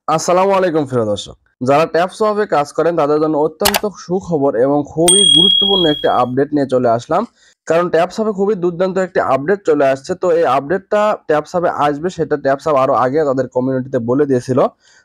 আসসালামু আলাইকুম প্রিয় দর্শক, যারা ট্যাপস অফে কাজ করেন তাদের জন্য অত্যন্ত সুখবর এবং খুবই গুরুত্বপূর্ণ একটি আপডেট নিয়ে চলে আসলাম। কারণ ট্যাপস অফে খুবই দুর্দান্ত একটি আপডেট চলে আসছে। তো এই আপডেটটা ট্যাপস অফে আসবে সেটা ট্যাপস অফ আরো আগে তাদের কমিউনিটিতে বলে দিয়েছিল।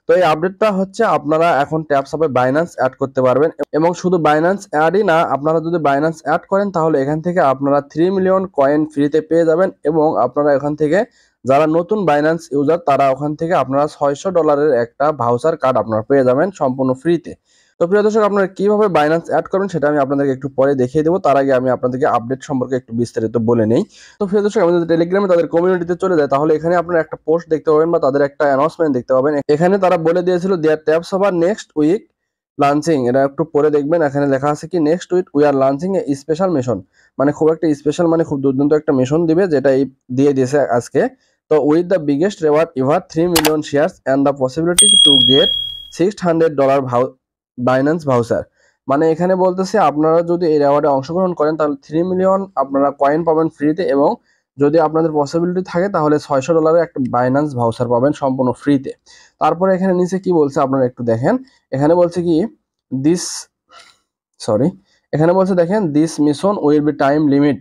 তো এই আপডেটটা হচ্ছে আপনারা এখন ট্যাপস অফে বাইন্যান্স অ্যাড করতে পারবেন এবং শুধু বাইন্যান্স অ্যাডই না, আপনারা যদি বাইন্যান্স অ্যাড করেন তাহলে এখান থেকে আপনারা 3 মিলিয়ন কয়েন ফ্রিতে পেয়ে যাবেন এবং আপনারা এখান থেকে যারা নতুন বাইন্যান্স ইউজার তারা ওখান থেকে আপনারা $600 একটা ভাউচার কার্ড আপনারা পেয়ে যাবেন সম্পূর্ণ ফ্রিতে। তো প্রিয় দর্শক, আপনারা কিভাবে বাইন্যান্স অ্যাড করবেন সেটা আমি আপনাদেরকে একটু পরে দেখিয়ে দেবো। তার আগে আমি আপনাদেরকে আপডেট সম্পর্কে একটু বিস্তারিত বলে নেই। তো প্রিয় দর্শক, আমাদের টেলিগ্রামে তাদের কমিউনিটিতে চলে যায় তাহলে এখানে আপনারা একটা পোস্ট দেখতে পাবেন বা তাদের একটা অ্যানাউন্সমেন্ট দেখতে পাবেন। এখানে তারা বলে দিয়েছিল their taps over next week launching. এটা একটু পরে দেখবেন, এখানে লেখা আছে কি next week we are launching a special mission. মানে খুব একটা স্পেশাল, মানে খুব দুর্দান্ত একটা মিশন দিবে, যেটা এই দিয়ে দিয়েছে আজকে। তো with the biggest reward ever, 3 million shares and the possibility to get $600 Binance voucher। মানে এখানে বলতেছে আপনারা যদি এই রেওয়ার্ডে অংশগ্রহণ করেন তাহলে 3 মিলিয়ন আপনারা কয়েন পাবেন ফ্রিতে এবং যদি আপনাদের পসিবিলিটি থাকে তাহলে $600 একটা বাইন্যান্স ভাউচার পাবেন সম্পূর্ণ ফ্রিতে। তারপরে এখানে নিচে কি বলছে আপনারা একটু দেখেন। এখানে বলছে কি দিস সরি এখানে বলছে দেখেন, this mission will be time limit,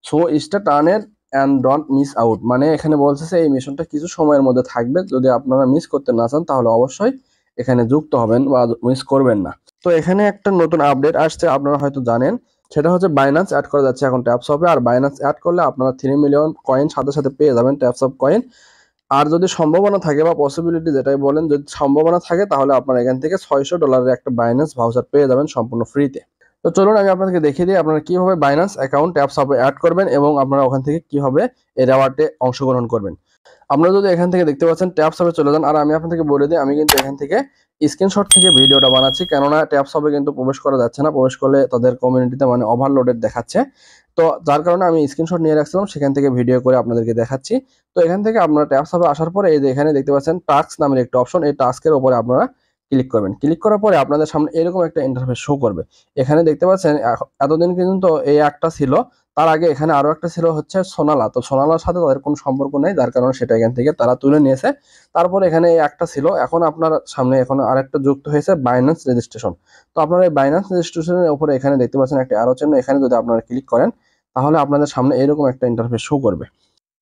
so start আর্নের অ্যান্ড ডোন্ট মিস আউট। মানে এখানে বলছে এই মিশনটা কিছু সময়ের মধ্যে থাকবে, যদি আপনারা মিস করতে না চান তাহলে অবশ্যই এখানে যুক্ত হবেন বা মিস করবেন না। তো এখানে একটা নতুন আপডেট আসছে, আপনারা হয়তো জানেন, সেটা হচ্ছে বাইন্যান্স অ্যাড করা যাচ্ছে এখন ট্যাপস অফে। আর বাইন্যান্স অ্যাড করলে আপনারা 3 মিলিয়ন কয়েন সাথে সাথে পেয়ে যাবেন ট্যাপস অফ কয়েন। আর যদি সম্ভাবনা থাকে বা পসিবিলিটি যেটাই বলেন, যদি সম্ভাবনা থাকে তাহলে আপনারা এখান থেকে $600 একটা বাইন্যান্স ভাউচার পেয়ে যাবেন সম্পূর্ণ ফ্রিতে। তো চলুন আমি আপনাদেরকে দেখিয়ে দিই আপনারা কিভাবে বাইন্যান্স অ্যাকাউন্ট ট্যাপস অফে অ্যাড করবেন এবং আপনারা ওখান থেকে কিভাবে এই রেওয়ার্ডে অংশগ্রহণ করবেন। আপনারা যদি এখান থেকে দেখতে পাচ্ছেন ট্যাপস অফে চলে যান, আর আমি আপনাদেরকে বলে দিই আমি কিন্তু এখান থেকে স্ক্রিনশট থেকে ভিডিওটা বানাচ্ছি, কেননা ট্যাপস অফে কিন্তু প্রবেশ করা যাচ্ছে না, প্রবেশ করলে তাদের কমিউনিটিতে মানে ওভারলোডেড দেখাচ্ছে। তো যার কারণে আমি স্ক্রিনশট নিয়ে রাখছিলাম, সেখান থেকে ভিডিও করে আপনাদেরকে দেখাচ্ছি। তো এখান থেকে আপনারা ট্যাপস অফে আসার পরে এই যে এখানে দেখতে পাচ্ছেন টাস্ক নামের একটা অপশন, এই টাস্কের উপরে আপনারা ক্লিক করবেন। ক্লিক করার পরে আপনাদের সামনে এরকম একটা ইন্টারফেস শো করবে। এখানে দেখতে পাচ্ছেন এতদিন কিন্তু এই একটা ছিল, তার আগে এখানে আরো একটা ছিল হচ্ছে সোনালা। তো সোনালার সাথে তাদের কোনো সম্পর্ক নেই, যার কারণে সেটা এখান থেকে তারা তুলে নিয়েছে। তারপর এখানে এই একটা ছিল, এখন আপনার সামনে এখন আরেকটা যুক্ত হয়েছে বাইন্যান্স রেজিস্ট্রেশন। তো আপনারা এই বাইন্যান্স রেজিস্ট্রেশনের উপরে এখানে দেখতে পাচ্ছেন একটা আরো চিহ্ন, এখানে যদি আপনারা ক্লিক করেন তাহলে আপনাদের সামনে এরকম একটা ইন্টারফেস শো করবে।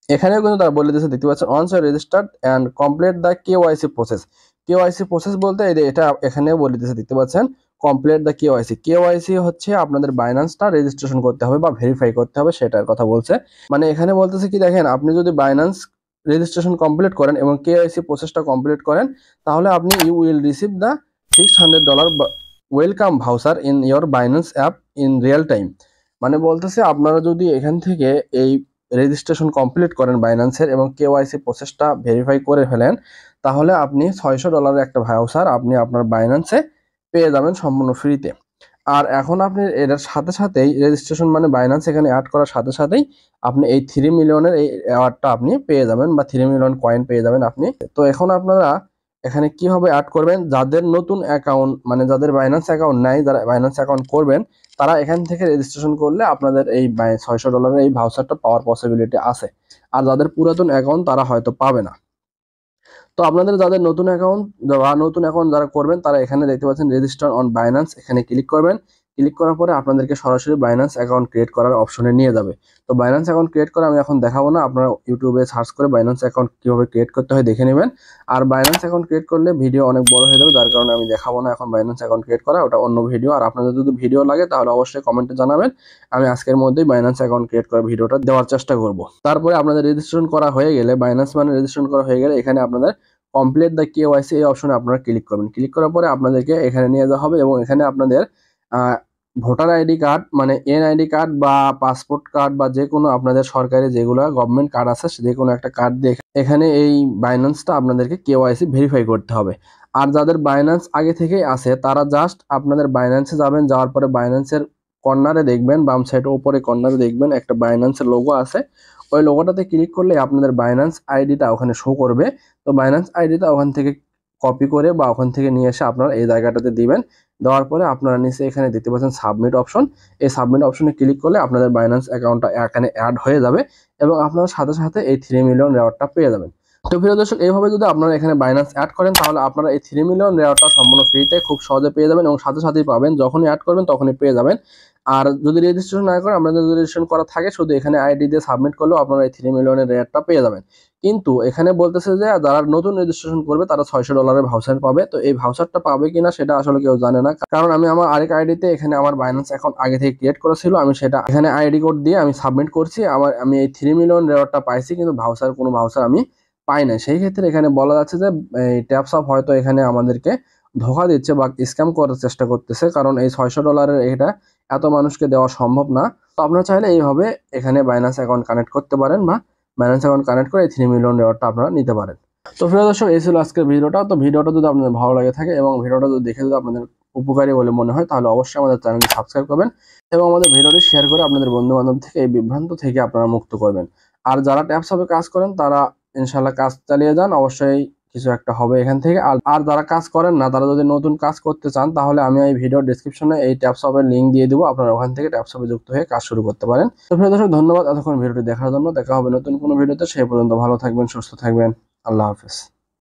এখানেও কিন্তু তারা বলে দিয়েছে, দেখতে পাচ্ছেন once you registered and complete the KYC process. KYC process বলতে এই যে এটা এখানেও বলে দিয়েছে, দেখতে পাচ্ছেন কমপ্লিট দ্য কেওয়াইসি। কেওয়াইসি হচ্ছে আপনাদের বাইন্যান্সটা রেজিস্ট্রেশন করতে হবে বা ভেরিফাই করতে হবে, সেটার কথা বলছে। মানে এখানে বলতেছে কি দেখেন, আপনি যদি বাইন্যান্স রেজিস্ট্রেশন কমপ্লিট করেন এবং কেওয়াইসি প্রসেসটা কমপ্লিট করেন তাহলে আপনি you will receive the $600 welcome voucher in your Binance app in real time. মানে বলতেছে আপনারা যদি এখান থেকে এই রেজিস্ট্রেশন কমপ্লিট করেন বাইন্যান্সের এবং কেওয়াইসি প্রসেসটা ভেরিফাই করে ফেলেন তাহলে আপনি $600 একটা ভাউচার আপনি আপনার বাইন্যান্সে পেয়ে যাবেন সম্পূর্ণ ফ্রিতে। আর এখন আপনি এটার সাথে সাথেই রেজিস্ট্রেশন মানে বাইন্যান্স এখানে অ্যাড করার সাথে সাথেই আপনি এই 3 মিলিয়নের এই অ্যাওয়ার্ডটা আপনি পেয়ে যাবেন বা 3 মিলিয়ন কয়েন পেয়ে যাবেন আপনি। তো এখন আপনারা এখানে কিভাবে অ্যাড করবেন, যাদের নতুন অ্যাকাউন্ট মানে যাদের বাইন্যান্স অ্যাকাউন্ট নাই, যারা বাইন্যান্স অ্যাকাউন্ট করবেন তারা এখান থেকে রেজিস্ট্রেশন করলে আপনাদের এই $600 এই ভাউচারটা পাওয়ার পসিবিলিটি আছে। আর যাদের পুরাতন অ্যাকাউন্ট তারা হয়তো পাবে না। তো আপনাদের যাদের নতুন অ্যাকাউন্ট বা নতুন অ্যাকাউন্ট যারা করবেন তারা এখানে দেখতে পাচ্ছেন রেজিস্টার অন বাইন্যান্স, এখানে ক্লিক করবেন। ক্লিক করার পরে আপনাদেরকে সরাসরি বাইন্যান্স অ্যাকাউন্ট ক্রিয়েট করার অপশনে নিয়ে যাবে। তো বাইন্যান্স অ্যাকাউন্ট ক্রিয়েট করে আমি এখন দেখাবো না, আপনারা ইউটিউবে সার্চ করে বাইন্যান্স অ্যাকাউন্ট কিভাবে ক্রিয়েট করতে হয় দেখে নেবেন। আর বাইন্যান্স অ্যাকাউন্ট ক্রিয়েট করলে ভিডিও অনেক বড় হয়ে যাবে, যার কারণে আমি দেখাবো না এখন বাইন্যান্স অ্যাকাউন্ট ক্রিয়েট করা, ওটা অন্য ভিডিও। আর আপনাদের যদি ভিডিও লাগে তাহলে অবশ্যই কমেন্টে জানাবেন, আমি আজকের মধ্যেই বাইন্যান্স অ্যাকাউন্ট ক্রিয়েট করার ভিডিওটা দেওয়ার চেষ্টা করব। তারপরে আপনাদের রেজিস্ট্রেশন করা হয়ে গেলে বাইন্যান্স মানে রেজিস্ট্রেশন করা হয়ে গেলে এখানে আপনাদের কমপ্লিট দ্য কেওয়াইসি এই অপশনে আপনারা ক্লিক করবেন। ক্লিক করার পরে আপনাদেরকে এখানে নিয়ে যাওয়া হবে এবং এখানে আপনাদের ভোটার আইডি কার্ড মানে এনআইডি কার্ড বা পাসপোর্ট কার্ড বা যে কোনো আপনাদের সরকারি যেগুলো গভর্নমেন্ট কার্ড আছে যে কোনো একটা কার্ড দিয়ে এখানে এই বাইন্যান্সটা আপনাদেরকে কেওয়াইসি ভেরিফাই করতে হবে। আর যাদের বাইন্যান্স আগে থেকেই আছে তারা জাস্ট আপনাদের বাইন্যান্সে যাবেন, যাওয়ার পরে বাইন্যান্সের কর্নারে দেখবেন, বাম সাইডে উপরে কর্নারে দেখবেন একটা বাইন্যান্সের লোগো আছে, ওই লোগোটাতে ক্লিক করলে আপনাদের বাইন্যান্স আইডিটা ওখানে শো করবে। তো বাইন্যান্স আইডিটা ওখান থেকে কপি করে বা ওখান থেকে নিয়ে এসে আপনারা এই জায়গাটাতে দিবেন। দেওয়ার পরে আপনারা নিচে এখানে দেখতে পাচ্ছেন সাবমিট অপশন, এই সাবমিট অপশনে ক্লিক করলে আপনাদের বাইন্যান্স অ্যাকাউন্টটা এখানে অ্যাড হয়ে যাবে এবং আপনারা সাথে সাথে এই 3 মিলিয়ন রেওয়ার্ডটা পেয়ে যাবেন। তো প্রিয় দর্শক, এইভাবে যদি আপনারা এখানে বাইন্যান্স অ্যাড করেন তাহলে আপনারা এই 3 মিলিয়ন রেওয়ার্ডটা সম্পূর্ণ ফ্রিতে খুব সহজে পেয়ে যাবেন এবং সাথে সাথেই পাবেন, যখনই অ্যাড করবেন তখনই পেয়ে যাবেন। আর যদি রেজিস্ট্রেশন না করেন, আপনাদের যদি রেজিস্ট্রেশন করা থাকে শুধু এখানে আইডি দিয়ে সাবমিট করলেও আপনারা এই 3 মিলিয়নের রেওয়ার্ডটা পেয়ে যাবেন। কিন্তু এখানে বলতেছে যে যারা নতুন রেজিস্ট্রেশন করবে তারা $600 ভাউচার পাবে। তো এই ভাউচারটা পাবে কিনা সেটা আসলে কেউ জানে না, কারণ আমি আমার আরেক আইডিতে এখানে আমার বাইন্যান্স অ্যাকাউন্ট আগে থেকে ক্রিয়েট করা ছিল, আমি সেটা এখানে আইডি কোড দিয়ে আমি সাবমিট করছি, আমি এই 3 মিলিয়ন রেওয়ার্ডটা পাইছি, কিন্তু কোনো ভাউচার আমি পাই না। সেই ক্ষেত্রে এখানে বলা যাচ্ছে যে এই ট্যাপসঅপ হয়তো এখানে আমাদেরকে ধোঁকা দিচ্ছে বা স্ক্যাম করার চেষ্টা করতেছে, কারণ এই $600 এটা এত মানুষকে দেওয়া সম্ভব না। তো আপনারা চাইলে এইভাবে এখানে বাইন্যান্স অ্যাকাউন্ট কানেক্ট করতে পারেন বা বাইন্যান্স অ্যাকাউন্ট কানেক্ট করে এই 3 মিলিয়ন রেওয়ার্ডটা আপনারা নিতে পারেন। তো প্রিয় দর্শক, এই ছিল আজকের ভিডিওটা। তো ভিডিওটা যদি আপনাদের ভালো লাগে থাকে এবং ভিডিওটা যদি দেখে যদি আপনাদের উপকারী বলে মনে হয় তাহলে অবশ্যই আমাদের চ্যানেলটি সাবস্ক্রাইব করবেন এবং আমাদের ভিডিওটি শেয়ার করে আপনাদের বন্ধু বান্ধব থেকে এই বিভ্রান্ত থেকে আপনারা মুক্ত করবেন। আর যারা ট্যাপসপে কাজ করেন তারা ইনশাল্লাহ কাজ চালিয়ে যান, অবশ্যই কিছু একটা হবে এখান থেকে। আর যারা কাজ করেন না, তারা যদি নতুন কাজ করতে চান তাহলে আমি এই ভিডিও ডিসক্রিপশনে এই ট্যাপসপের লিঙ্ক দিয়ে দেবো, আপনারা ওখান থেকে ট্যাপসপে যুক্ত হয়ে কাজ শুরু করতে পারেন। তো প্রিয় দর্শক, ধন্যবাদ এতক্ষণ ভিডিওটি দেখার জন্য। দেখা হবে নতুন কোনো ভিডিওতে, সেই পর্যন্ত ভালো থাকবেন, সুস্থ থাকবেন। আল্লাহ হাফেজ।